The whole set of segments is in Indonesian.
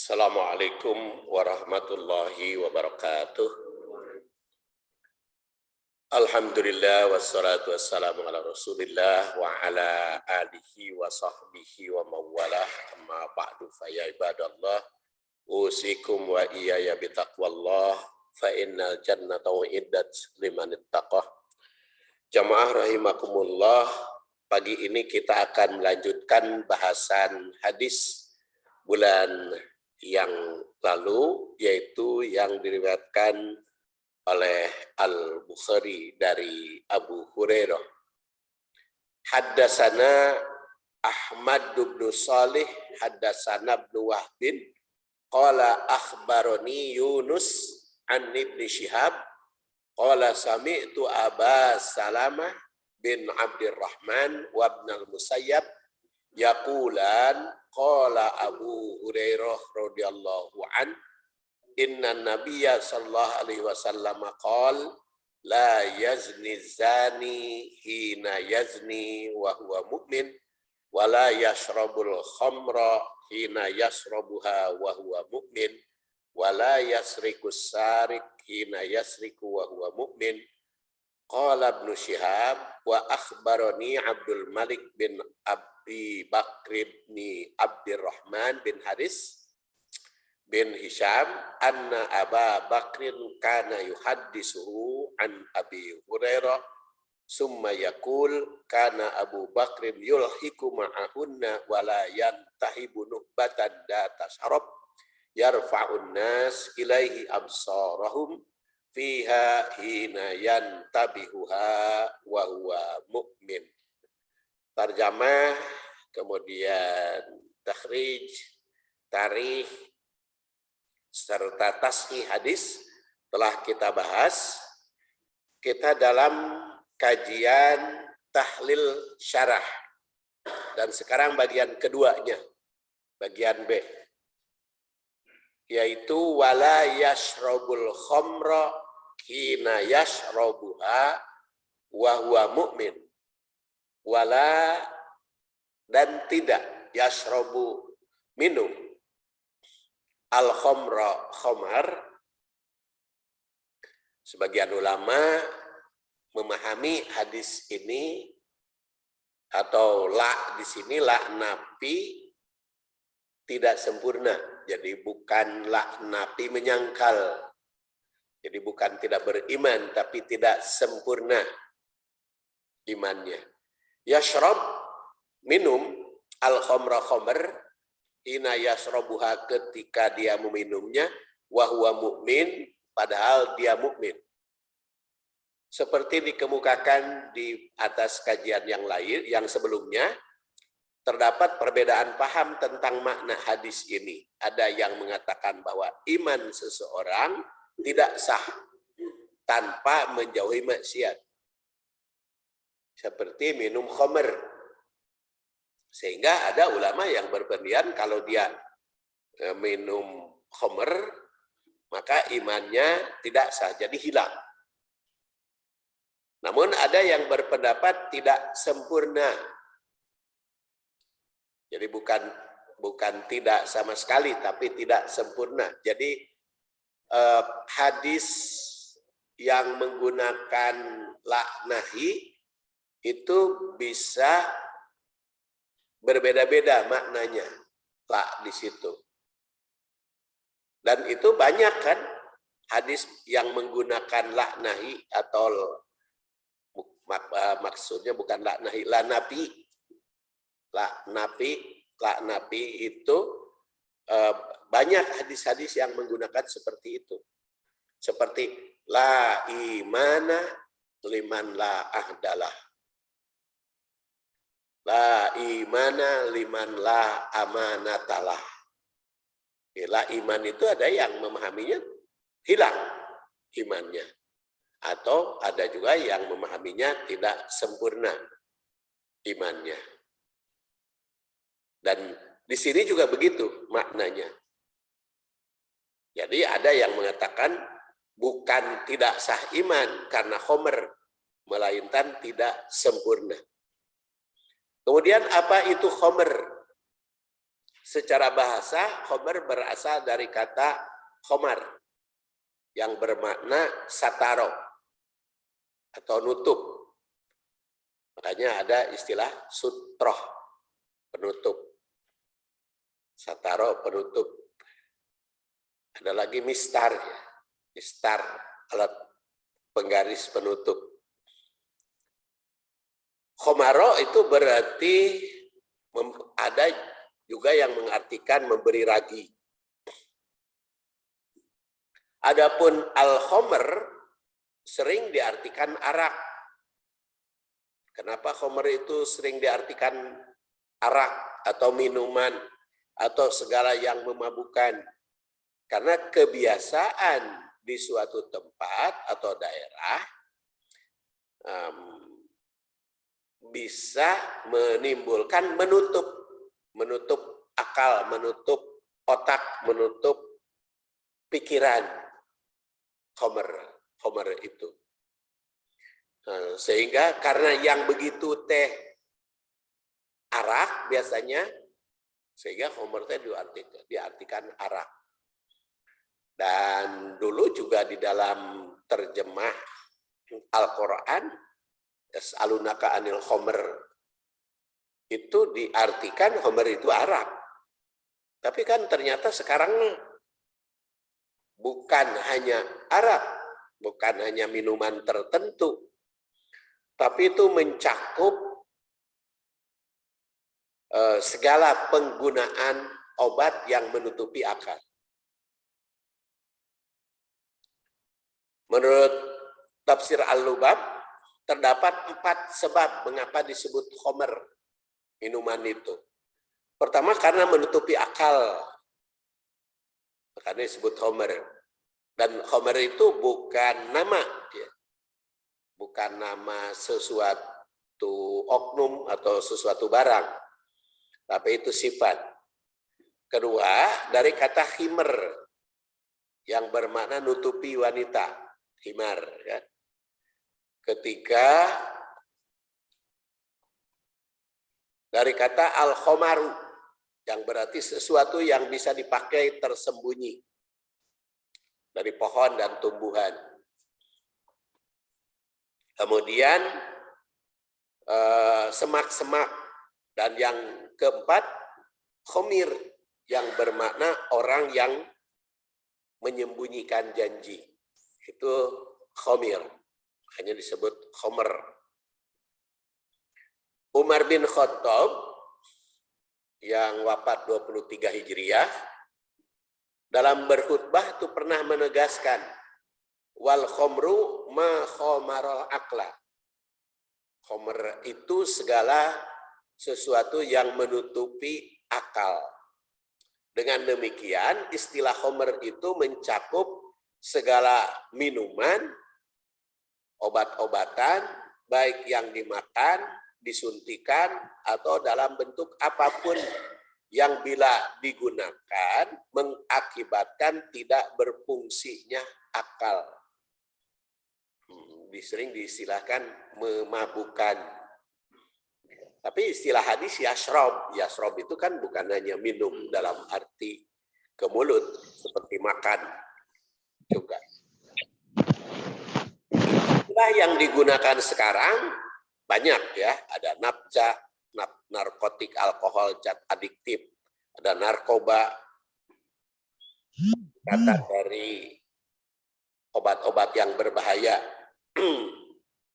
Assalamualaikum warahmatullahi wabarakatuh. Alhamdulillah wassalatu wassalamu ala Rasulillah wa ala alihi wa sahbihi wa mawalah. Amma ba'du fa ya ibadallah, usikum wa iyaya bitaqwallah fa innal jannata uiddat liman ittaqah. Jamaah rahimakumullah, pagi ini kita akan melanjutkan bahasan hadis bulan yang lalu, yaitu yang diriwayatkan oleh Al-Bukhari dari Abu Hurairah. Haddasana Ahmad bin Salih, haddasana ibn Wahbin, qala akhbarani Yunus an Ibn Shihab, qala sami'tu Aba Salamah bin Abdurrahman wa ibn al-Musayyab yaqulan qala Abu Hurairah radhiyallahu an inna nabiyya sallallahu alaihi wasallam qala la yazni zani hina yazni wa huwa mu'min wa la yashrabul khamra hina yashrabuha wa huwa mu'min wa la yasrikus sarik hina yasriku wa huwa mu'min. Qala Ibnu Shihab wa akhbarani Abdul Malik bin Abi Bakr bin Abdurrahman bin Haris bin Hisham anna Aba Bakrin kana yuhaddisuhu an Abi Hurairah summa yaqul kana Abu Bakrin yulhiku ma'ahunna wa la yantahibu nubbatan data syarab yarfa'un nas ilaihi absarahum fiha hina yantabihuha wa huwa mu'min. Tarjamah, kemudian takhrij, tarikh, serta tasghih hadis telah kita bahas. Kita dalam kajian tahlil syarah, dan sekarang bagian keduanya, bagian B, yaitu wala yashrabul khamra hina yashrabuha wa huwa mu'min. Wala, dan tidak, yashrabu, minum, al-khamra, khamar. Sebagian ulama memahami hadis ini atau la di sini la nafi tidak sempurna. Jadi bukan la nafi menyangkal. Jadi bukan tidak beriman, tapi tidak sempurna imannya. Yashrab, minum, al-khamra, khamar, ina yasrabuha, ketika dia meminumnya, wa huwa mu'min, padahal dia mukmin. Seperti dikemukakan di atas kajian yang lain, yang sebelumnya, terdapat perbedaan paham tentang makna hadis ini. Ada yang mengatakan bahwa iman seseorang tidak sah tanpa menjauhi maksiat, seperti minum khamr. Sehingga ada ulama yang berpendapat kalau dia minum khamr, maka imannya tidak sah, jadi hilang. Namun ada yang berpendapat tidak sempurna. Jadi bukan tidak sama sekali, tapi tidak sempurna. Jadi hadis yang menggunakan la nahi itu bisa berbeda-beda maknanya, la di situ. Dan itu banyak kan hadis yang menggunakan la nahi, atau maksudnya bukan la nahi, la nafi. La nafi itu banyak hadis-hadis yang menggunakan seperti itu. Seperti la imana liman la ahdalah. La imana liman la amanatalah. La iman itu ada yang memahaminya hilang imannya. Atau ada juga yang memahaminya tidak sempurna imannya. Dan di sini juga begitu maknanya. Jadi ada yang mengatakan bukan tidak sah iman karena khomer, melainkan tidak sempurna. Kemudian apa itu khomer? secara bahasa khomer berasal dari kata khomar yang bermakna sataro atau nutup. Makanya ada istilah sutroh, penutup. Sataro, penutup. Ada lagi mistar, ya. Mistar, alat penggaris penutup. Khomaro itu berarti ada juga yang mengartikan memberi ragi. Adapun al-khomer sering diartikan arak. Kenapa khomer itu sering diartikan arak atau minuman atau segala yang memabukkan? Karena kebiasaan di suatu tempat atau daerah bisa menimbulkan menutup akal, menutup otak, menutup pikiran khomer itu. Sehingga karena yang begitu teh arak biasanya, sehingga khomer teh diartikan arak. Dan dulu juga di dalam terjemah Al-Quran, yas'alunaka anil khomer, itu diartikan khomer itu arak. Tapi kan ternyata sekarang bukan hanya arak, bukan hanya minuman tertentu, tapi itu mencakup segala penggunaan obat yang menutupi akal. Menurut tafsir Al-Lubab, terdapat 4 sebab mengapa disebut khomer, minuman itu. Pertama, karena menutupi akal, makanya disebut khomer. Dan khomer itu bukan nama, ya. Bukan nama sesuatu oknum atau sesuatu barang, tapi itu sifat. Kedua, dari kata khimer yang bermakna nutupi wanita, khimar, ya. Ketiga, dari kata al-khomaru yang berarti sesuatu yang bisa dipakai tersembunyi dari pohon dan tumbuhan. Kemudian semak-semak, dan yang keempat khomir yang bermakna orang yang menyembunyikan janji. Itu khomir, hanya disebut khomer. Umar bin Khattab yang wafat 23 Hijriah dalam berkhutbah itu pernah menegaskan wal khomru ma khomarul akla. Khomer itu segala sesuatu yang menutupi akal. Dengan demikian istilah khomer itu mencakup segala minuman, obat-obatan, baik yang dimakan, disuntikan, atau dalam bentuk apapun yang bila digunakan mengakibatkan tidak berfungsinya akal. Sering diistilahkan memabukkan. Tapi istilah hadis yasrob. Yasrob itu kan bukan hanya minum dalam arti ke mulut, seperti makan juga. Istilah yang digunakan sekarang banyak, ya. Ada nafza, narkotik, alkohol, zat adiktif, ada narkoba, kata dari obat-obat yang berbahaya.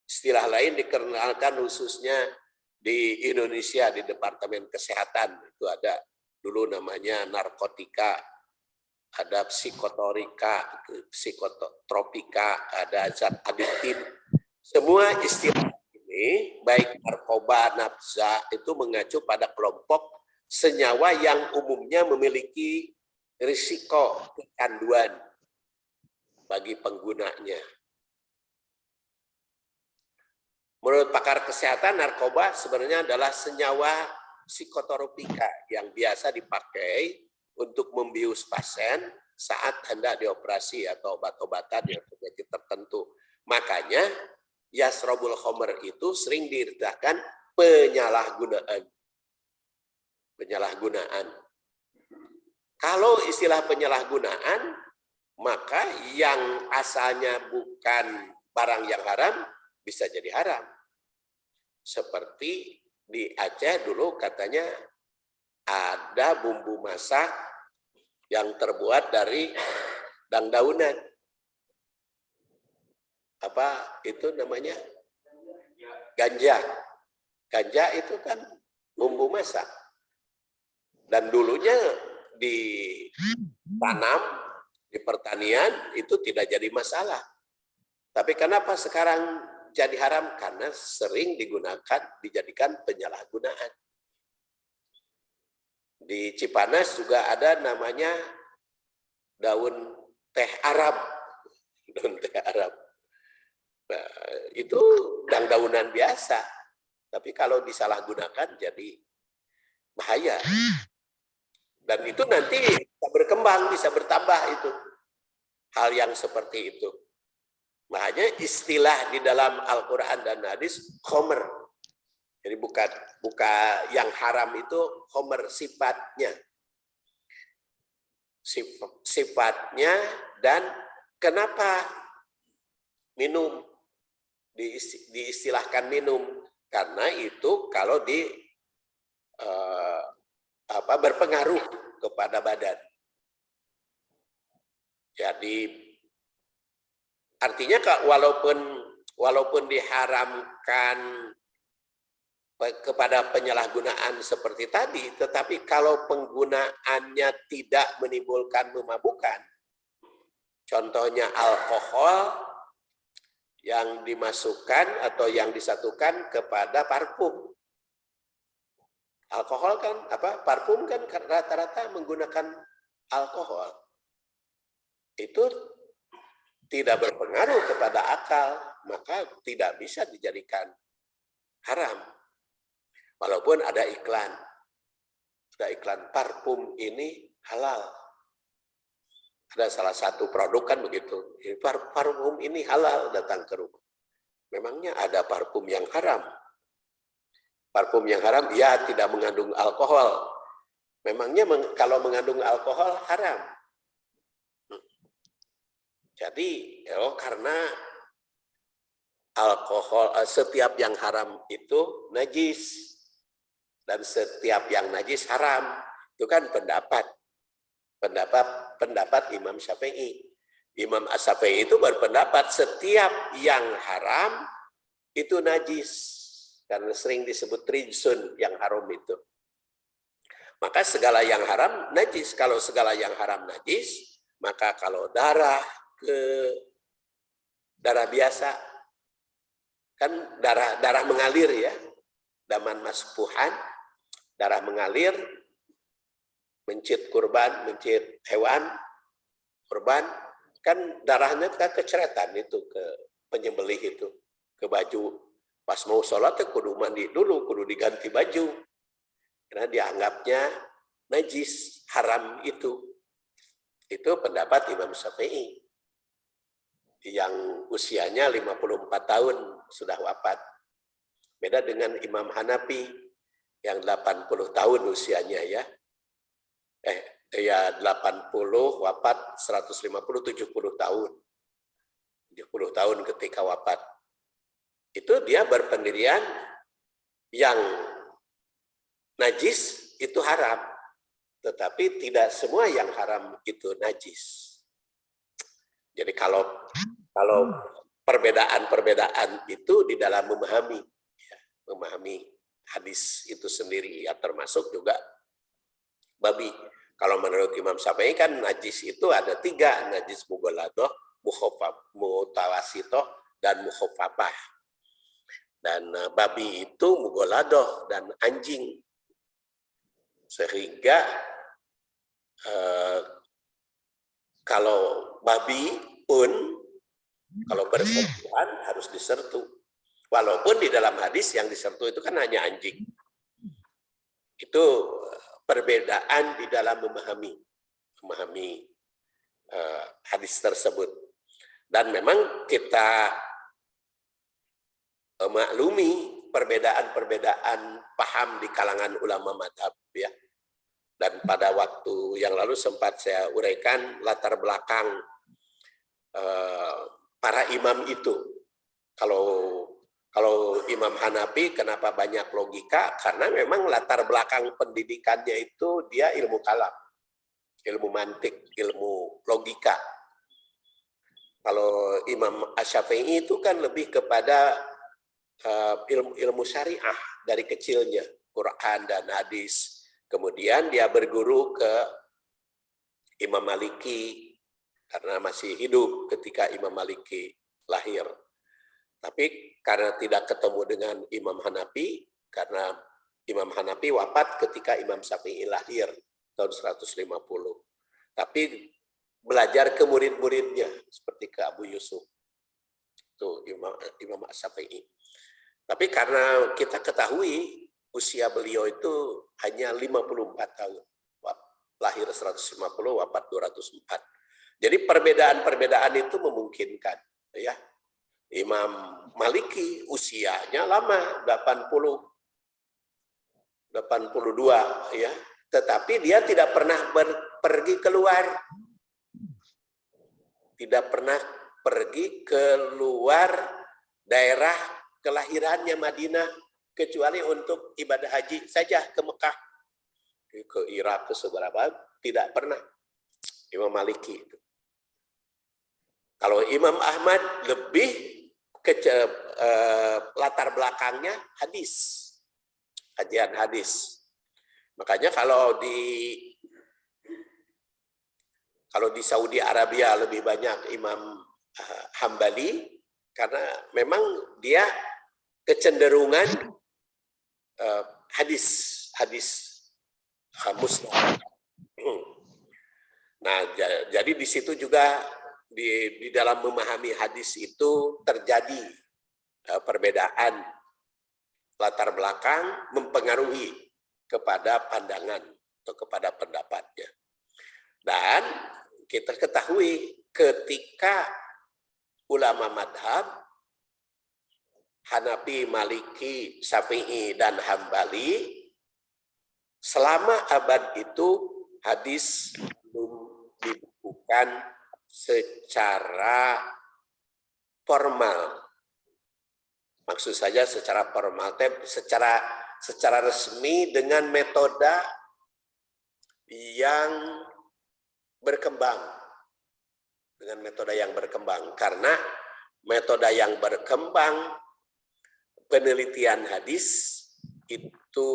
Istilah lain dikenalkan khususnya di Indonesia di Departemen Kesehatan. Itu ada dulu namanya narkotika, ada psikotorika, psikotropika, ada zat adiktif. Semua istilah ini, baik narkoba, nafza, itu mengacu pada kelompok senyawa yang umumnya memiliki risiko kecanduan bagi penggunanya. Menurut pakar kesehatan, narkoba sebenarnya adalah senyawa psikotropika yang biasa dipakai untuk membius pasien saat hendak dioperasi atau obat-obatan yang penyakit tertentu. Makanya yasrobul khomer itu sering diartikan penyalahgunaan. Penyalahgunaan. Kalau istilah penyalahgunaan, maka yang asalnya bukan barang yang haram bisa jadi haram. Seperti di Aceh dulu katanya ada bumbu masak yang terbuat dari dandaunan. Apa itu namanya? Ganja. Ganja itu kan bumbu masak. Dan dulunya ditanam di pertanian itu tidak jadi masalah. Tapi kenapa sekarang jadi haram? Karena sering dijadikan penyalahgunaan. Di Cipanas juga ada namanya daun teh Arab. Daun teh Arab. Nah, itu daunan biasa. Tapi kalau disalahgunakan jadi bahaya. Dan itu nanti bisa berkembang, bisa bertambah itu. Hal yang seperti itu. Makanya istilah di dalam Al-Quran dan hadis khomer. Jadi bukan yang haram itu khomer sifatnya. Sifatnya dan kenapa minum diistilahkan minum, karena itu kalau berpengaruh kepada badan. Jadi artinya walaupun diharamkan kepada penyalahgunaan seperti tadi, tetapi kalau penggunaannya tidak menimbulkan memabukan, contohnya alkohol yang dimasukkan atau yang disatukan kepada parfum. Alkohol kan parfum kan rata-rata menggunakan alkohol. Itu tidak berpengaruh kepada akal, maka tidak bisa dijadikan haram. Walaupun ada iklan parfum ini halal. Ada salah satu produk kan begitu, parfum ini halal, datang ke rumah. Memangnya ada parfum yang haram? Parfum yang haram, ya tidak mengandung alkohol. Memangnya kalau mengandung alkohol haram? Jadi, karena alkohol, setiap yang haram itu najis. Dan setiap yang najis haram. Itu kan pendapat Imam Syafi'i. Imam As-Syafi'i itu berpendapat setiap yang haram itu najis. Karena sering disebut rijsun yang haram itu. Maka segala yang haram najis. Kalau segala yang haram najis, maka kalau darah biasa, kan darah mengalir ya, daman maspuhan, darah mengalir, mencit hewan, kurban, kan darahnya kan keceretan itu ke penyembelih itu, ke baju. Pas mau sholat kudu mandi dulu, kudu diganti baju. Karena dianggapnya najis, haram itu. Itu pendapat Imam Syafi'i. Yang usianya 54 tahun sudah wafat. Beda dengan Imam Hanafi yang 80 tahun usianya ya. 80 wafat 150 70 tahun. 70 tahun ketika wafat. Itu dia berpendirian yang najis itu haram. Tetapi tidak semua yang haram itu najis. Jadi kalau perbedaan itu di dalam memahami hadis itu sendiri, ya termasuk juga babi. Kalau menurut Imam Syafi'i kan najis itu ada 3, najis mughaladah, mutawasitoh, dan mukhafafah. Dan babi itu mughaladah dan anjing. Sehingga kalau babi pun kalau bersentuhan harus disertu. Walaupun di dalam hadis yang disertu itu kan hanya anjing. Itu perbedaan di dalam memahami hadis tersebut. Dan memang kita maklumi perbedaan-perbedaan paham di kalangan ulama mazhab ya. Dan pada waktu yang lalu sempat saya uraikan latar belakang para imam itu. Kalau Imam Hanafi kenapa banyak logika? Karena memang latar belakang pendidikannya itu dia ilmu kalam, ilmu mantik, ilmu logika. Kalau Imam Asy-Syafi'i itu kan lebih kepada ilmu syariah dari kecilnya, Quran dan hadis. Kemudian dia berguru ke Imam Maliki karena masih hidup ketika Imam Maliki lahir. Tapi karena tidak ketemu dengan Imam Hanafi, karena Imam Hanafi wafat ketika Imam Syafi'i lahir tahun 150. Tapi belajar ke murid-muridnya seperti ke Abu Yusuf, itu Imam Syafi'i. Tapi karena kita ketahui usia beliau itu hanya 54 tahun. Lahir 150, wafat 204. Jadi perbedaan-perbedaan itu memungkinkan, ya. Imam Maliki usianya lama, 82, ya. Tetapi dia tidak pernah pergi keluar. Tidak pernah pergi keluar daerah kelahirannya Madinah, kecuali untuk ibadah haji saja ke Mekah. Ke Irak, ke seberapa, tidak pernah Imam Maliki itu. Kalau Imam Ahmad lebih ke latar belakangnya hadis, kajian hadis. Makanya kalau di Saudi Arabia lebih banyak Imam Hambali, karena memang dia kecenderungan hadis musnad. Nah, jadi di situ juga di dalam memahami hadis itu terjadi perbedaan latar belakang mempengaruhi kepada pandangan atau kepada pendapatnya. Dan kita ketahui ketika ulama madhab Hanafi, Maliki, Syafi'i, dan Hambali, selama abad itu hadis belum dibukukan secara formal. Maksud saja secara formal, secara resmi dengan metode yang berkembang. Karena metode yang berkembang, penelitian hadis itu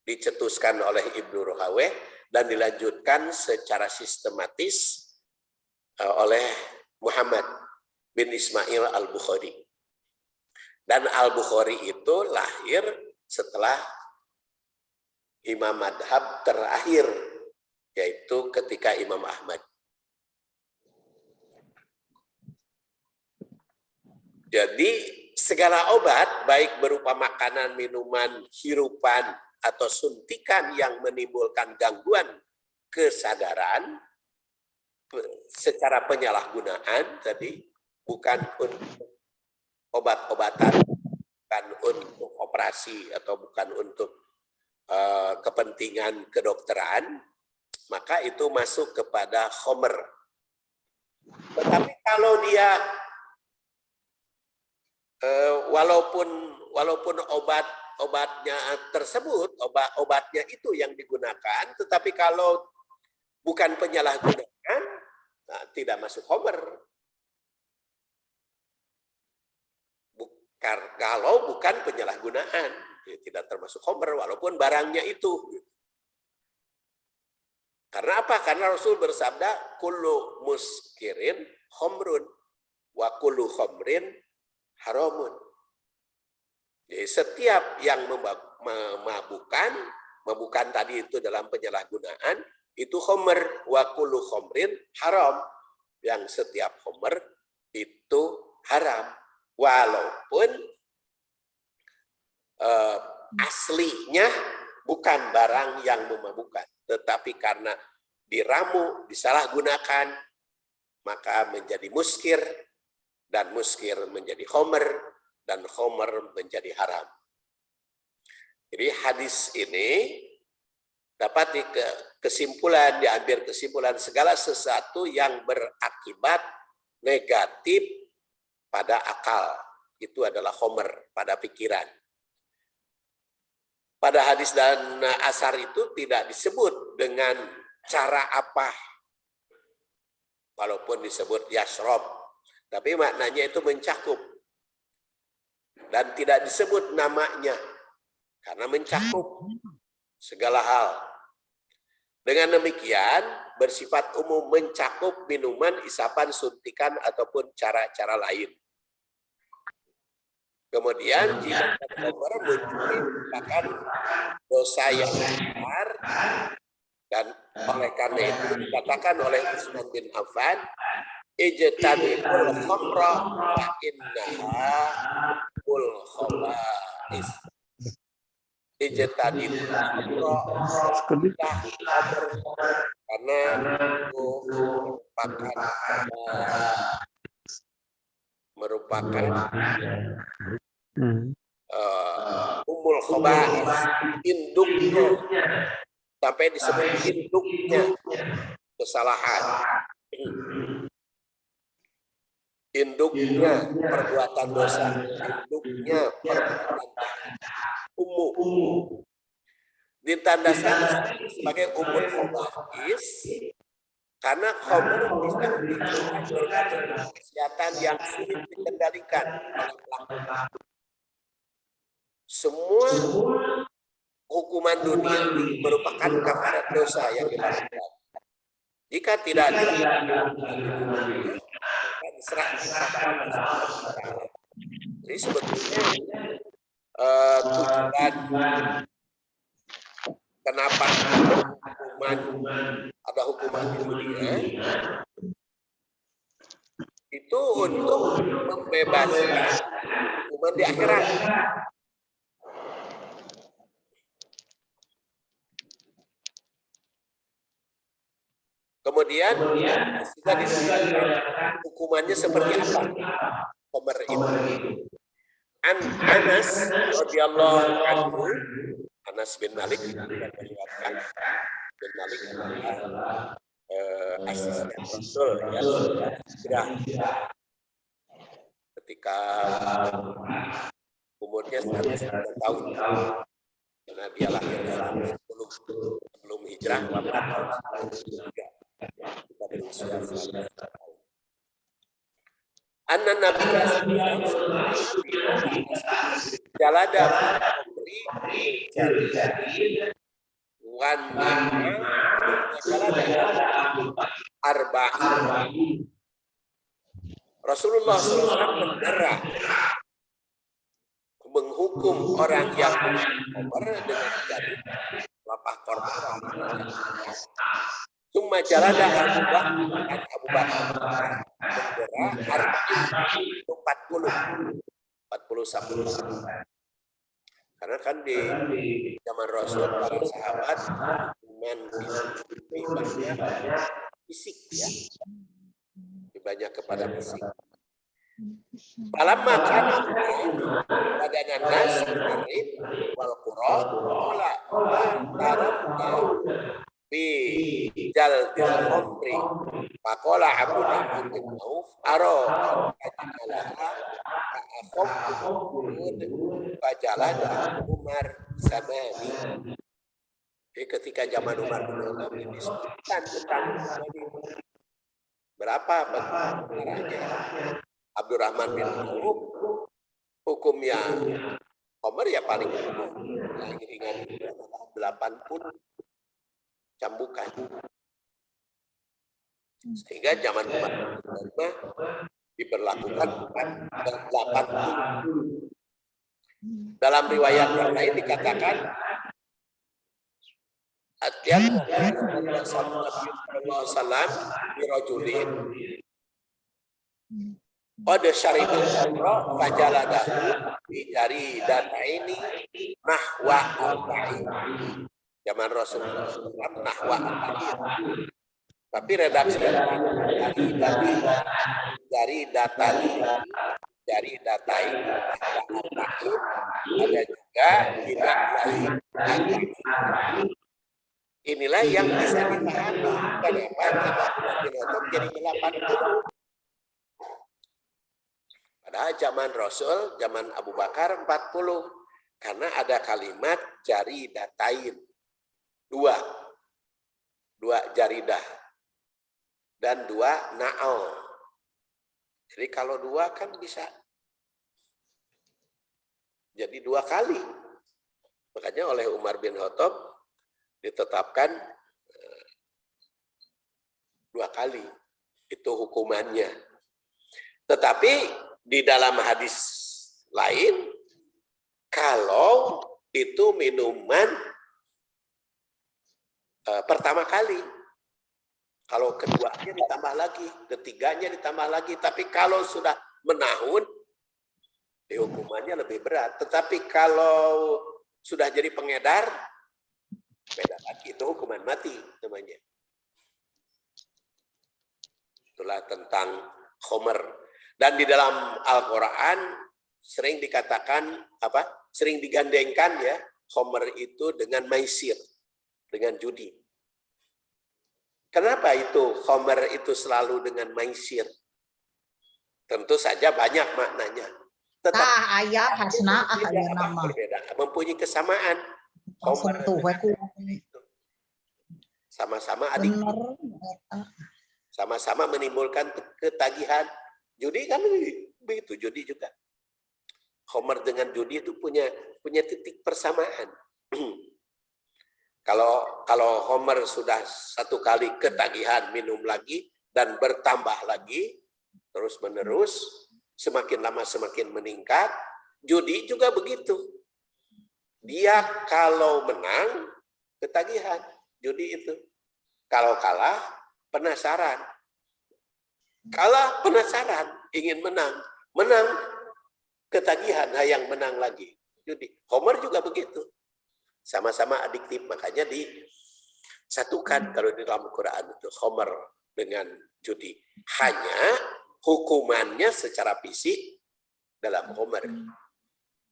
dicetuskan oleh Ibnu Rahawayh dan dilanjutkan secara sistematis oleh Muhammad bin Ismail Al-Bukhari. Dan Al-Bukhari itu lahir setelah Imam Madhab terakhir, yaitu ketika Imam Ahmad. Jadi segala obat, baik berupa makanan, minuman, hirupan, atau suntikan yang menimbulkan gangguan kesadaran secara penyalahgunaan tadi, bukan untuk obat-obatan, bukan untuk operasi, atau bukan untuk kepentingan kedokteran, maka itu masuk kepada khomer. Tetapi kalau dia walaupun obatnya tersebut, obatnya itu yang digunakan, tetapi kalau bukan penyalahgunaan, tidak masuk khomer. Kalau bukan penyalahgunaan, tidak termasuk khomer, walaupun barangnya itu. Karena apa? Karena Rasul bersabda, kullu muskirin khomrun, wa kullu khomrin haramun. Jadi setiap yang memabukkan tadi itu dalam penyalahgunaan, itu khomer, wa kullu khomrin haram. Yang setiap khomer itu haram. Walaupun aslinya bukan barang yang memabukkan, tetapi karena diramu, disalahgunakan, maka menjadi muskir, dan muskir menjadi khomer, dan khomer menjadi haram. Jadi hadis ini dapat diambil kesimpulan segala sesuatu yang berakibat negatif pada akal itu adalah khomer, pada pikiran. Pada hadis dan asar itu tidak disebut dengan cara apa, walaupun disebut yasrob, tapi maknanya itu mencakup. Dan tidak disebut namanya, karena mencakup segala hal. Dengan demikian, bersifat umum mencakup minuman, isapan, suntikan, ataupun cara-cara lain. Kemudian jika khamr merupakan dosa yang besar, dan oleh karena itu dikatakan oleh Utsman bin Affan, ijtanibul khamra fa innaha ul khaba'is. Ijtanibul khamra karena itu merupakan umul khaba'is, induknya, sampai disebut induknya kesalahan, induknya perbuatan dosa, induknya perbuatan umum. Ditandaskan sebagai umul khaba'is karena khamr bisa menimbulkan berbagai kemaksiatan yang sulit dikendalikan oleh pelaku. Semua hukuman dunia merupakan kafarat dosa yang dilakukan. Jika tidak dilakukan, diserahkan kepada Allah. Jadi sebetulnya tujuan kenapa ada hukuman di dunia itu untuk membebaskan hukuman di akhirat. Kemudian sudah disebutkan hukumannya seperti apa khamr itu. Anas radhiyallahu anhu, Anas bin Malik meriwayatkan, bin Malik adalah asisten Rasul yang sudah ketika umurnya 109 tahun, karena dia lahir dalam 10 sebelum hijrah, wafat kita berusia 19 tahun. Anna Nabi jalada memberi arba'in. Rasulullah SAW mendera, menghukum orang yang khamr dengan jari lapah korban. Cuma jalada Abu Bakar mendera arba'in 40 sampai. Karena kan di zaman Rasul para sahabat hukuman banyak fisik ya, banyak kepada fisik. Falamma kana badanan nas qarib wal qura wala tarabna bi jaldil khamri faqala Abdurrahman bin Auf aro ajalaha fajalada Umar samani. Jadi ketika zaman Umar bin Khattab disebutkan tentang berapa benarnya Abdurrahman bin Auf, hukumnya khamr ya paling ringan 80 cambukan. Sehingga zaman Umar diberlakukan 80. Dalam riwayat yang lain dikatakan Atian Rasulullah SAW birojulin qad syariba khamra fajaladahu bijari dataini nahwa arba'in. Zaman Rasulullah SAW nahwa arba'in. Tapi redaksi dari data ini ada juga tidak lain. Inilah yang bisa dipahami kenapa nama Umar bin Khattab jadi 80. Pada zaman Rasul, zaman Abu Bakar 40. Karena ada kalimat jaridatain. Dua jaridah. Dan 2 na'al. Jadi kalau 2 kan bisa jadi 2 kali. Makanya oleh Umar bin Khattab ditetapkan 2 kali. Itu hukumannya. Tetapi di dalam hadis lain, kalau itu minuman pertama kali, kalau keduanya ditambah lagi, ketiganya ditambah lagi, tapi kalau sudah menahun, hukumannya lebih berat. Tetapi kalau sudah jadi pengedar, beda lagi, itu hukuman mati namanya. Itulah tentang khomer. Dan di dalam Al-Quran sering dikatakan sering digandengkan ya khomer itu dengan maisir, dengan judi. Kenapa itu khomer itu selalu dengan maisir? Tentu saja banyak maknanya. Tetapi ayah hasna nama berbeda, mempunyai kesamaan. Khomer sama-sama adiktif, sama-sama menimbulkan ketagihan. Judi kan begitu, judi juga. Khomer dengan judi itu punya titik persamaan. Kalau Homer sudah 1 kali ketagihan minum lagi dan bertambah lagi terus menerus, semakin lama semakin meningkat. Judi juga begitu. Dia kalau menang ketagihan, judi itu. Kalau kalah penasaran. Kalah penasaran, ingin menang. Menang ketagihan, yang menang lagi. Judi. Homer juga begitu. Sama-sama adiktif, makanya disatukan kalau di dalam Quran itu Homer dengan judi. Hanya hukumannya secara fisik dalam Homer.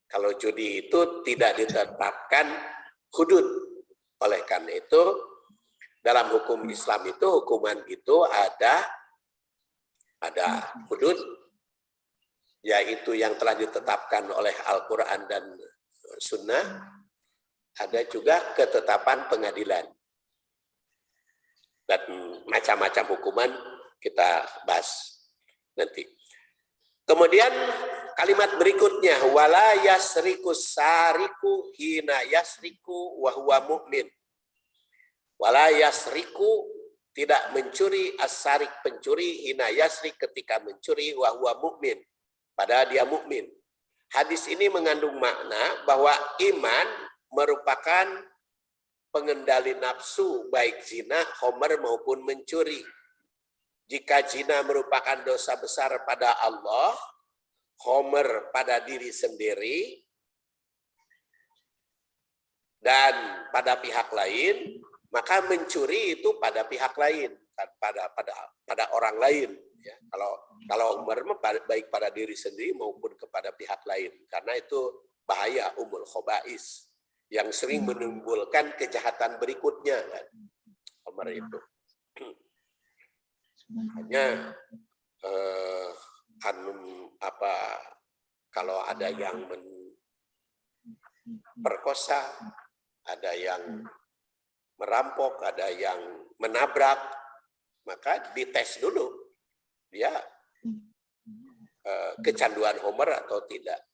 Kalau judi itu tidak ditetapkan hudud. Oleh karena itu dalam hukum Islam itu hukuman itu ada hudud, yaitu yang telah ditetapkan oleh Al-Quran dan Sunnah. Ada juga ketetapan pengadilan. Dan macam-macam hukuman kita bahas nanti. Kemudian kalimat berikutnya, wala yasriku sariku hina yasriku wa huwa mu'min. Wala yasriku, tidak mencuri, as-sarik pencuri, hina yasrik ketika mencuri, wa huwa mu'min, padahal dia mukmin. Hadis ini mengandung makna bahwa iman merupakan pengendali nafsu, baik zina, khomer maupun mencuri. Jika zina merupakan dosa besar pada Allah, khomer pada diri sendiri, dan pada pihak lain, maka mencuri itu pada pihak lain, pada orang lain. Ya, kalau khomer baik pada diri sendiri maupun kepada pihak lain, karena itu bahaya, umul khobais, yang sering menimbulkan kejahatan berikutnya kan. Khomer itu. Hanya kalau ada yang memperkosa, ada yang merampok, ada yang menabrak, maka dites dulu dia kecanduan khomer atau tidak.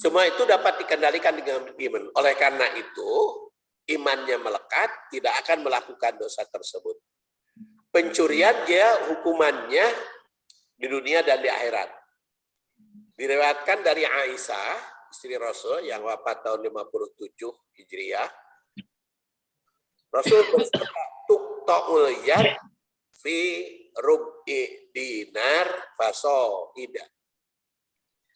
Semua itu dapat dikendalikan dengan iman. Oleh karena itu, imannya melekat, tidak akan melakukan dosa tersebut. Pencurian dia hukumannya di dunia dan di akhirat. Diriwayatkan dari Aisyah, istri Rasul yang wafat tahun 57 Hijriah. Rasul bersabda, tuqta'ul yad fi rub'i dinar fasoida.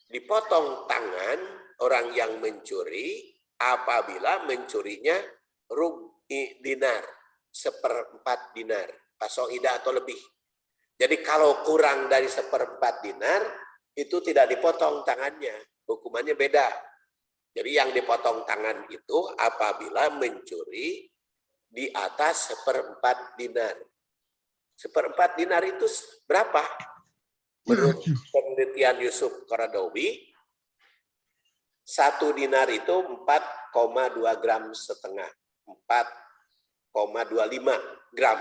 Dipotong tangan orang yang mencuri apabila mencurinya rub'i dinar, 1/4 dinar, fasoida atau lebih. Jadi kalau kurang dari 1/4 dinar, itu tidak dipotong tangannya, hukumannya beda. Jadi yang dipotong tangan itu apabila mencuri di atas 1/4 dinar. 1/4 dinar itu berapa? Menurut penelitian Yusuf Qaradawi, 1 dinar itu 4,2 gram setengah. 4,25 gram.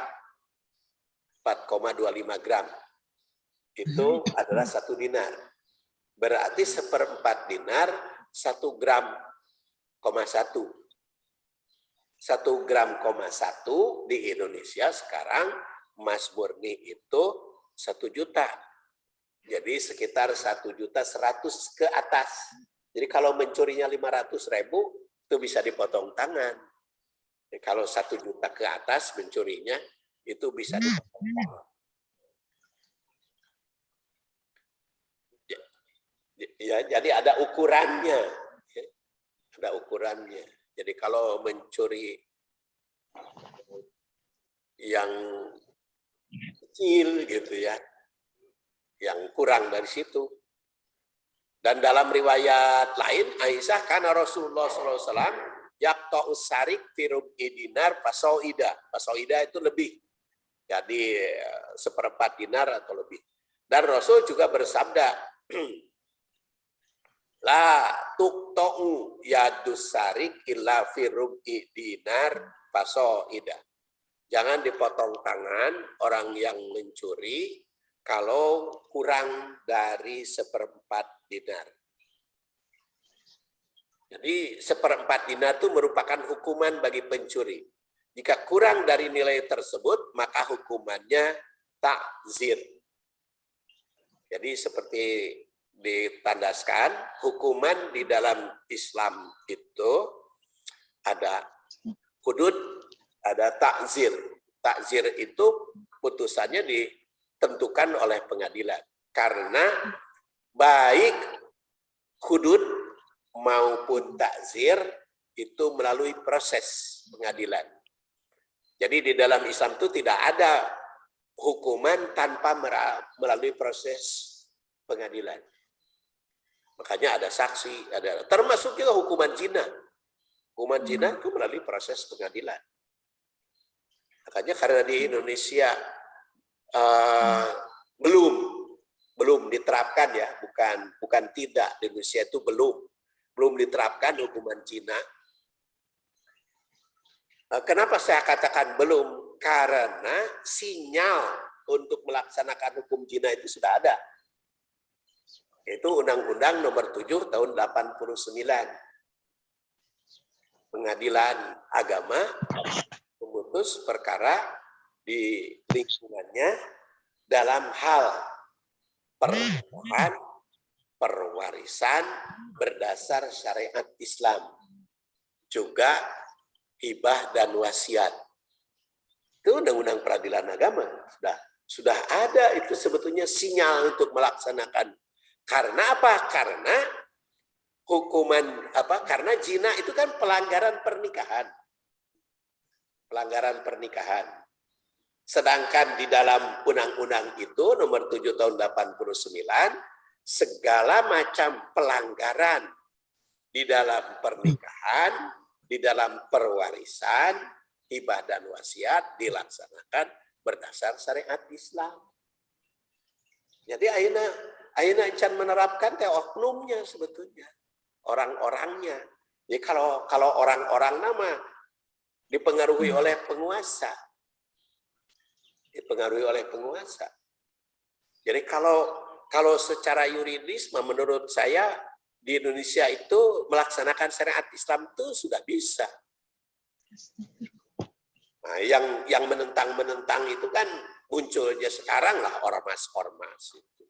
4,25 gram. Itu adalah 1 dinar. Berarti 1/4 dinar 1 gram, 1. 1 gram, 1 di Indonesia sekarang emas murni itu 1 juta. Jadi sekitar 1.100.000 ke atas. Jadi kalau mencurinya 500.000 itu bisa dipotong tangan. Jadi kalau 1 juta ke atas mencurinya itu bisa dipotong tangan. Ya, jadi ada ukurannya. Ada ukurannya. Jadi kalau mencuri yang kecil gitu ya, yang kurang dari situ. Dan dalam riwayat lain, Aisyah karena Rasulullah SAW yaqta'us sarik firub dinar fasoida. Fasoida itu lebih. Jadi 1/4 dinar atau lebih. Dan Rasul juga bersabda, la tuqta'u yadus sarik illa firub dinar fasoida. Jangan dipotong tangan orang yang mencuri kalau kurang dari 1/4 dinar. Jadi 1/4 dinar itu merupakan hukuman bagi pencuri. Jika kurang dari nilai tersebut, maka hukumannya takzir. Jadi seperti ditandaskan, hukuman di dalam Islam itu ada hudud, ada takzir. Takzir itu putusannya ditentukan oleh pengadilan. Karena baik hudud maupun takzir itu melalui proses pengadilan. Jadi di dalam Islam itu tidak ada hukuman tanpa melalui proses pengadilan. Makanya ada saksi, ada termasuk juga hukuman zina. Hukuman zina itu melalui proses pengadilan. Makanya karena di Indonesia belum diterapkan ya, bukan tidak, di Indonesia itu belum diterapkan hukuman zina. Kenapa saya katakan belum? Karena sinyal untuk melaksanakan hukum zina itu sudah ada. Itu Undang-Undang Nomor 7 Tahun 89. Pengadilan Agama memutus perkara di lingkungannya dalam hal pernikahan, perwarisan berdasar syariat Islam. Juga hibah dan wasiat. Itu Undang-Undang Peradilan Agama sudah ada itu sebetulnya sinyal untuk melaksanakan. Karena apa? Karena hukuman apa? Karena zina itu kan pelanggaran pernikahan. Pelanggaran pernikahan. Sedangkan di dalam undang-undang itu nomor 7 tahun 89 segala macam pelanggaran di dalam pernikahan, di dalam perwarisan, hibah dan wasiat dilaksanakan berdasar syariat Islam. Jadi ayeuna encan menerapkan teh oknumnya sebetulnya, orang-orangnya. Jadi kalau orang-orang nama dipengaruhi oleh penguasa. Dipengaruhi oleh penguasa. Jadi kalau secara yuridis menurut saya di Indonesia itu melaksanakan syariat Islam itu sudah bisa. Nah, yang menentang itu kan munculnya sekarang lah ormas-ormas itu.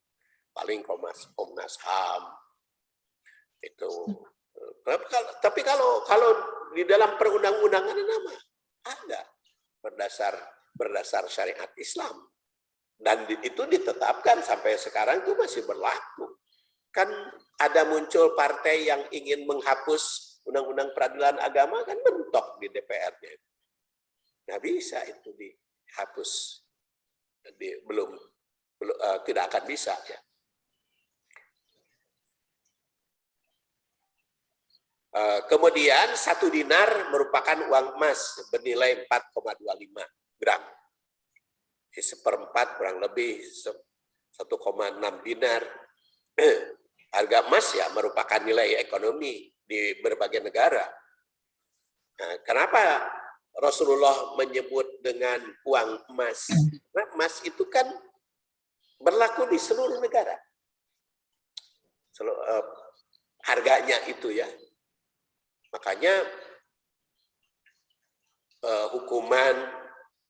Paling Komnas HAM itu. Tapi kalau di dalam perundang-undangan nama ada berdasar syariat Islam dan itu ditetapkan sampai sekarang itu masih berlaku. Kan ada muncul partai yang ingin menghapus Undang-Undang Peradilan Agama kan mentok di DPR-nya. Nggak bisa itu dihapus. Belum tidak akan bisa ya. Kemudian 1 dinar merupakan uang emas bernilai 4,25 gram. Seperempat kurang lebih 1,6 dinar. Harga emas ya merupakan nilai ekonomi di berbagai negara. Nah, kenapa Rasulullah menyebut dengan uang emas? Karena emas itu kan berlaku di seluruh negara. Harganya itu ya. Makanya hukuman,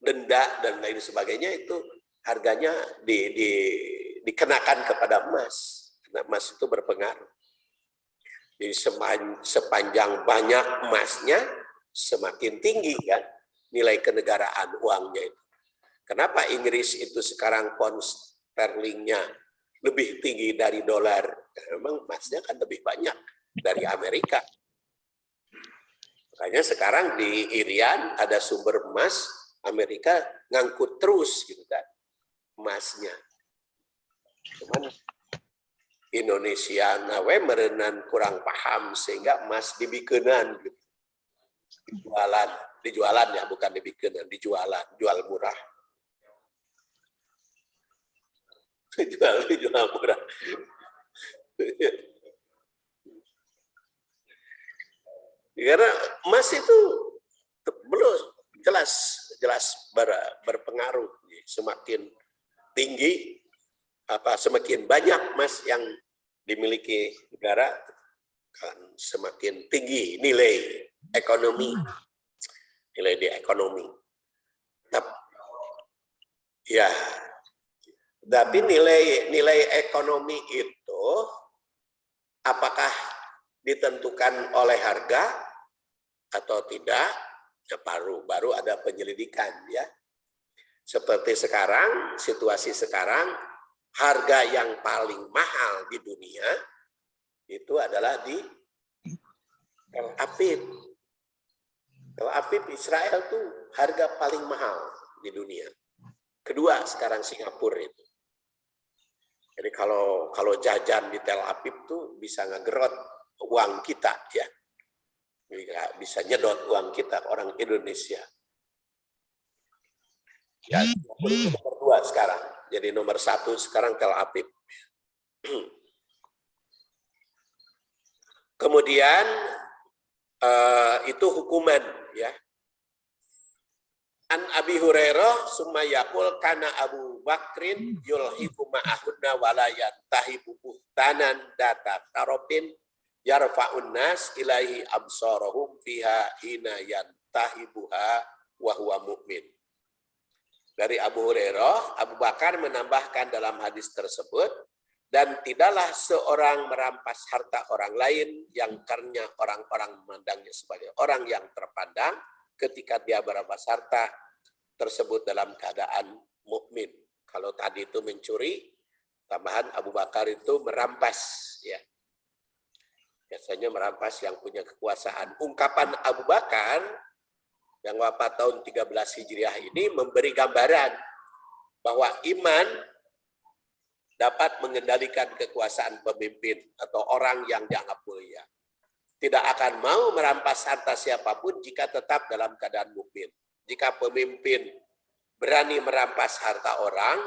denda dan lain sebagainya itu harganya dikenakan kepada emas. Karena emas itu berpengaruh. Jadi sepanjang banyak emasnya semakin tinggi kan nilai kenegaraan uangnya itu. Kenapa Inggris itu sekarang pound sterlingnya lebih tinggi dari dolar? Memang emasnya kan lebih banyak dari Amerika. Makanya sekarang di Irian ada sumber emas, Amerika ngangkut terus gitu kan emasnya. Cuman Indonesia nawe merenan kurang paham sehingga emas dibikenan gitu. Dijualan ya, bukan dibikenan, dijualan, jual murah. Dijual murah. Karena emas itu belum jelas berpengaruh. Semakin tinggi semakin banyak emas yang dimiliki negara kan semakin tinggi nilai ekonomi. Nilai di ekonomi. Ya. Tapi nilai ekonomi itu apakah ditentukan oleh harga atau tidak? Ya, baru ada penyelidikan ya. Seperti sekarang, situasi sekarang, harga yang paling mahal di dunia itu adalah di Tel Aviv. Tel Aviv Israel tuh harga paling mahal di dunia. Kedua sekarang Singapura itu. Jadi kalau jajan di Tel Aviv tuh bisa ngegerot uang kita ya. Bisa nyedot uang kita orang Indonesia. Ya, Singapura itu nomor 2 sekarang. Jadi nomor 1 sekarang Tel Aviv. Kemudian itu hukuman ya. An Abi Hurairah summa yaqul kana Abu Bakrin yulhiku ma'ahunna walayan tahibu buhtanan data tarofin yarfa'un nas ilaihi absarahum fiha hina yantahibuha wa huwa mu'min. Dari Abu Hurairah, Abu Bakar menambahkan dalam hadis tersebut, dan tidaklah seorang merampas harta orang lain yang karena orang-orang memandangnya sebagai orang yang terpandang ketika dia merampas harta tersebut dalam keadaan mukmin. Kalau tadi itu mencuri, tambahan Abu Bakar itu merampas ya. Biasanya merampas yang punya kekuasaan. Ungkapan Abu Bakar yang wafat tahun 13 Hijriah ini memberi gambaran bahwa iman dapat mengendalikan kekuasaan pemimpin atau orang yang dianggap mulia. Tidak akan mau merampas harta siapapun jika tetap dalam keadaan mukmin. Jika pemimpin berani merampas harta orang,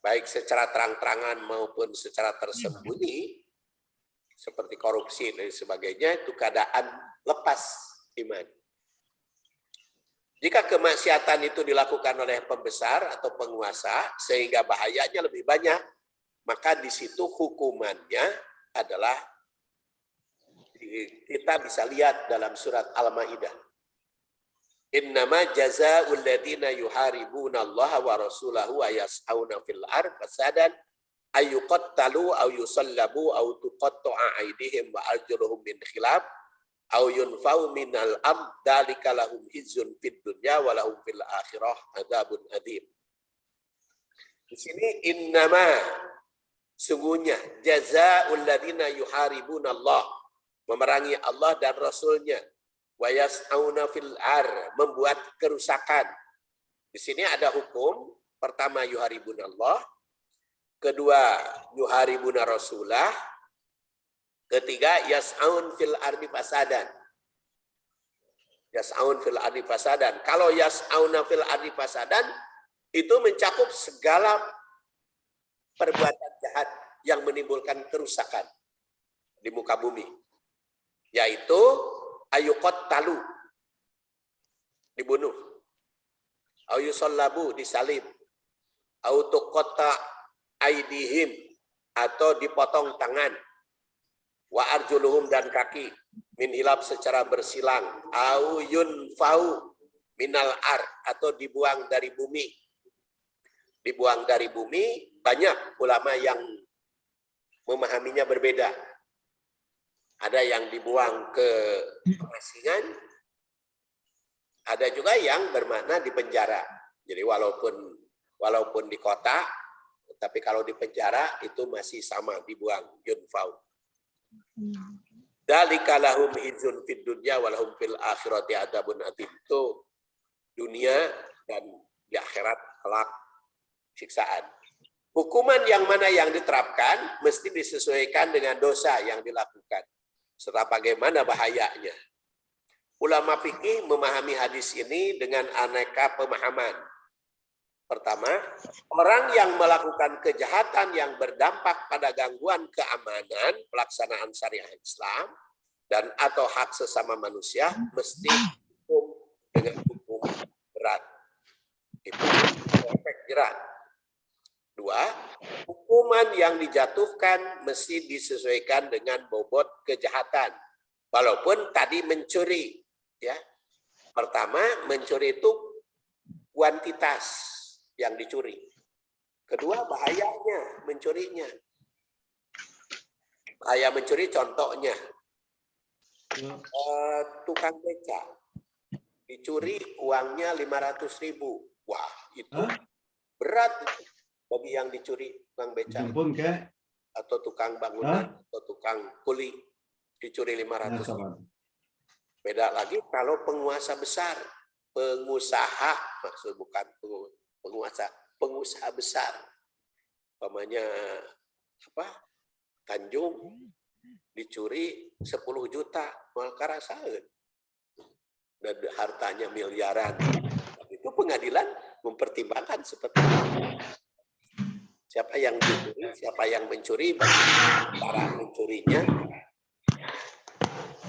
baik secara terang-terangan maupun secara tersembunyi, seperti korupsi dan sebagainya, itu keadaan lepas iman. Jika kemaksiatan itu dilakukan oleh pembesar atau penguasa, sehingga bahayanya lebih banyak, maka di situ hukumannya adalah, kita bisa lihat dalam surat Al-Maidah. Innama jazaa'ul ladzina yuharibuna Allah wa rasulahu wa yas'auna fil ardh fasadan ayyuqattalu aw yusallabu aw tuqatta'a aydihim wa arjuluhum min khilaf aw yunfau minal ard dzalika lahum khizyun fid dunya wa lahum fil akhirah adzabun adzim. Di sini innama, sungguhnya, jazaa'ul ladzina yuharibuna Allah, memerangi Allah dan Rasulnya, wa yas'auna fil ard, membuat kerusakan. Di sini ada hukum, pertama yuharibuna Allah, kedua yuharibuna Rasulah, Ketiga, yas'aun fil ardi fasadan. Yas'aun fil ardi fasadan. Kalau yas'auna fil ardi fasadan, itu mencakup segala perbuatan jahat yang menimbulkan kerusakan di muka bumi. Yaitu ayuqot talu, dibunuh. Ayusallabu, disalib. Autuqota aidihim, atau dipotong tangan. Wa arjuluhum, dan kaki. Min hilab, secara bersilang. Au yunfau minal ar, atau dibuang dari bumi. Dibuang dari bumi, banyak ulama yang memahaminya berbeda. Ada yang dibuang ke pengasingan, ada juga yang bermakna di penjara. Jadi walaupun di kota, tapi kalau di penjara itu masih sama, dibuang, yunfau. Dzalika lahum izun fid dunya walahum fil akhirati adzabun adzim. Itu dunia, dan di akhirat kelak siksaan. Hukuman yang mana yang diterapkan mesti disesuaikan dengan dosa yang dilakukan serta bagaimana bahayanya. Ulama fikih memahami hadis ini dengan aneka pemahaman. Pertama, orang yang melakukan kejahatan yang berdampak pada gangguan keamanan pelaksanaan syariah Islam dan atau hak sesama manusia mesti dihukum dengan hukum berat. Itu efek jerat. Dua, hukuman yang dijatuhkan mesti disesuaikan dengan bobot kejahatan. Walaupun tadi mencuri, ya. Pertama, mencuri itu kuantitas yang dicuri. Kedua, bahayanya mencurinya. Bahaya mencuri contohnya, tukang beca dicuri uangnya 500.000. Wah, itu berat bagi yang dicuri, tukang beca atau tukang bangunan atau tukang kuli dicuri 500.000. Beda lagi kalau penguasa besar, pengusaha, maksud bukan penguasa, pengusaha besar. Umpamanya Tanjung dicuri 10 juta, mal karasaeun. Dan hartanya miliaran. Itu pengadilan mempertimbangkan seperti itu. Siapa yang dicuri, siapa yang mencuri, cara mencurinya,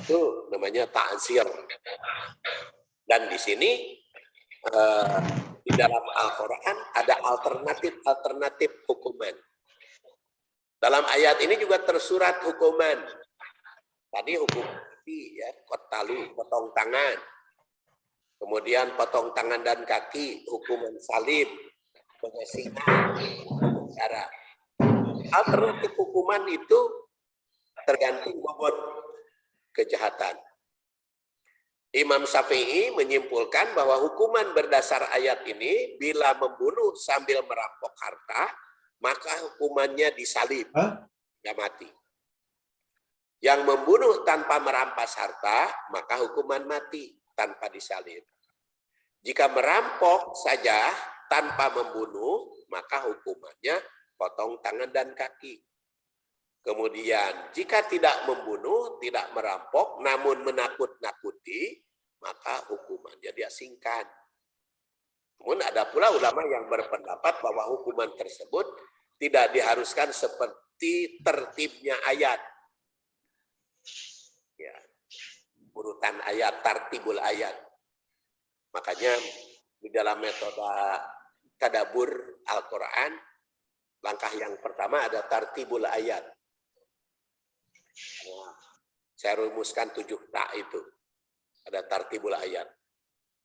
itu namanya ta'zir. Dan di sini di dalam Al-Quran ada alternatif hukuman. Dalam ayat ini juga tersurat hukuman. Tadi hukum mati, ya, kotalu, potong tangan. Kemudian potong tangan dan kaki, hukuman salib, pengasingan, penjara. Alternatif hukuman itu tergantung bobot kejahatan. Imam Syafi'i menyimpulkan bahwa hukuman berdasar ayat ini bila membunuh sambil merampok harta, maka hukumannya disalib, nggak mati. Yang membunuh tanpa merampas harta, maka hukuman mati tanpa disalib. Jika merampok saja tanpa membunuh, maka hukumannya potong tangan dan kaki. Kemudian, jika tidak membunuh, tidak merampok, namun menakut-nakuti, maka hukumannya diasingkan. Namun ada pula ulama yang berpendapat bahwa hukuman tersebut tidak diharuskan seperti tertibnya ayat. Ya, urutan ayat, tartibul ayat. Makanya di dalam metode tadabbur Al-Quran, langkah yang pertama ada tartibul ayat. Nah, saya rumuskan 7 tak itu. Ada tartibul ayat.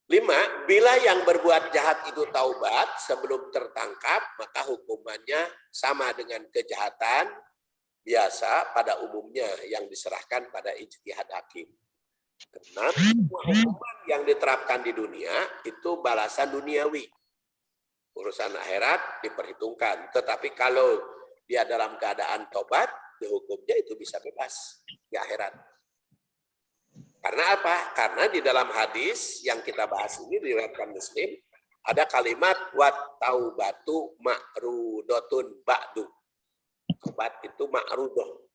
5, bila yang berbuat jahat itu taubat sebelum tertangkap, maka hukumannya sama dengan kejahatan biasa pada umumnya yang diserahkan pada ijtihad hakim. 6, semua hukuman yang diterapkan di dunia itu balasan duniawi. Urusan akhirat diperhitungkan. Tetapi kalau dia dalam keadaan tobat, hukumnya itu bisa bebas di akhirat. Karena apa? Karena di dalam hadis yang kita bahas ini diriwayatkan Muslim, ada kalimat wat taubatu ma'rudotun ba'du. Tobat itu ma'rudoh.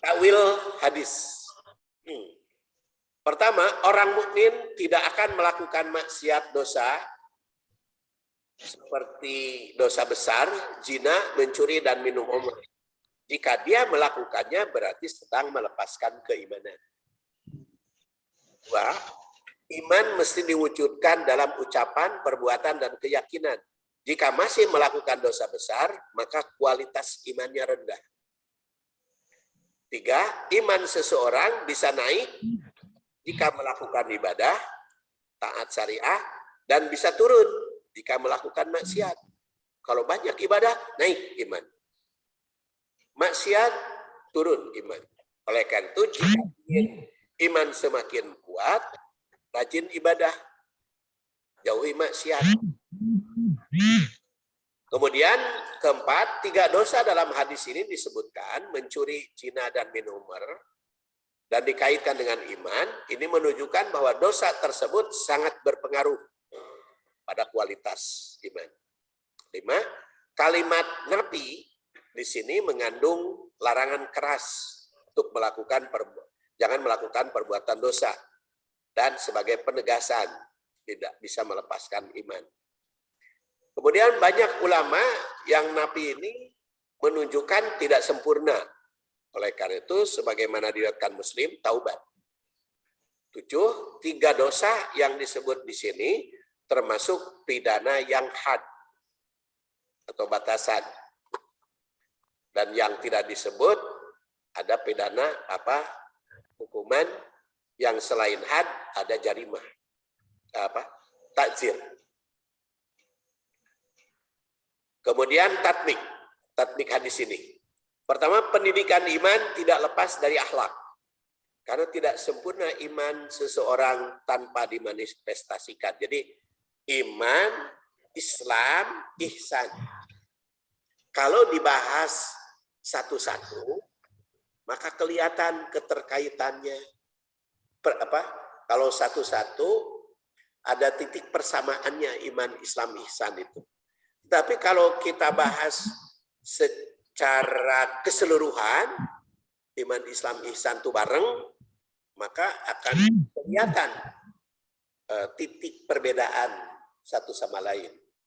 Takwil hadis. Pertama, orang mukmin tidak akan melakukan maksiat dosa seperti dosa besar, zina, mencuri, dan minum khamr. Jika dia melakukannya berarti sedang melepaskan keimanan. Dua, iman mesti diwujudkan dalam ucapan, perbuatan, dan keyakinan. Jika masih melakukan dosa besar, maka kualitas imannya rendah. Tiga, iman seseorang bisa naik jika melakukan ibadah, taat syariah, dan bisa turun jika melakukan maksiat. Kalau banyak ibadah, naik iman. Maksiat, turun iman. Oleh karena itu, jika ingin iman semakin kuat, rajin ibadah, jauhi maksiat. Kemudian keempat, 3 dosa dalam hadis ini disebutkan, mencuri, zina, dan minum khamr, dan dikaitkan dengan iman. Ini menunjukkan bahwa dosa tersebut sangat berpengaruh pada kualitas iman. 5, kalimat Nabi di sini mengandung larangan keras untuk jangan melakukan perbuatan dosa, dan sebagai penegasan tidak bisa melepaskan iman. Kemudian banyak ulama yang Nabi ini menunjukkan tidak sempurna. Oleh karena itu, sebagaimana diriwayatkan Muslim, taubat. 7, 3 dosa yang disebut di sini termasuk pidana yang had atau batasan. Dan yang tidak disebut ada pidana hukuman yang selain had, ada jarimah. Takzir. Kemudian tatbik hadis ini. Pertama, pendidikan iman tidak lepas dari akhlak. Karena tidak sempurna iman seseorang tanpa dimanifestasikan. Jadi iman, Islam, ihsan. Kalau dibahas satu-satu, maka kelihatan keterkaitannya. Kalau satu-satu ada titik persamaannya iman, Islam, ihsan itu. Tapi kalau kita bahas secara keseluruhan, iman, Islam, ihsan itu bareng, maka akan kelihatan titik perbedaan satu sama lain.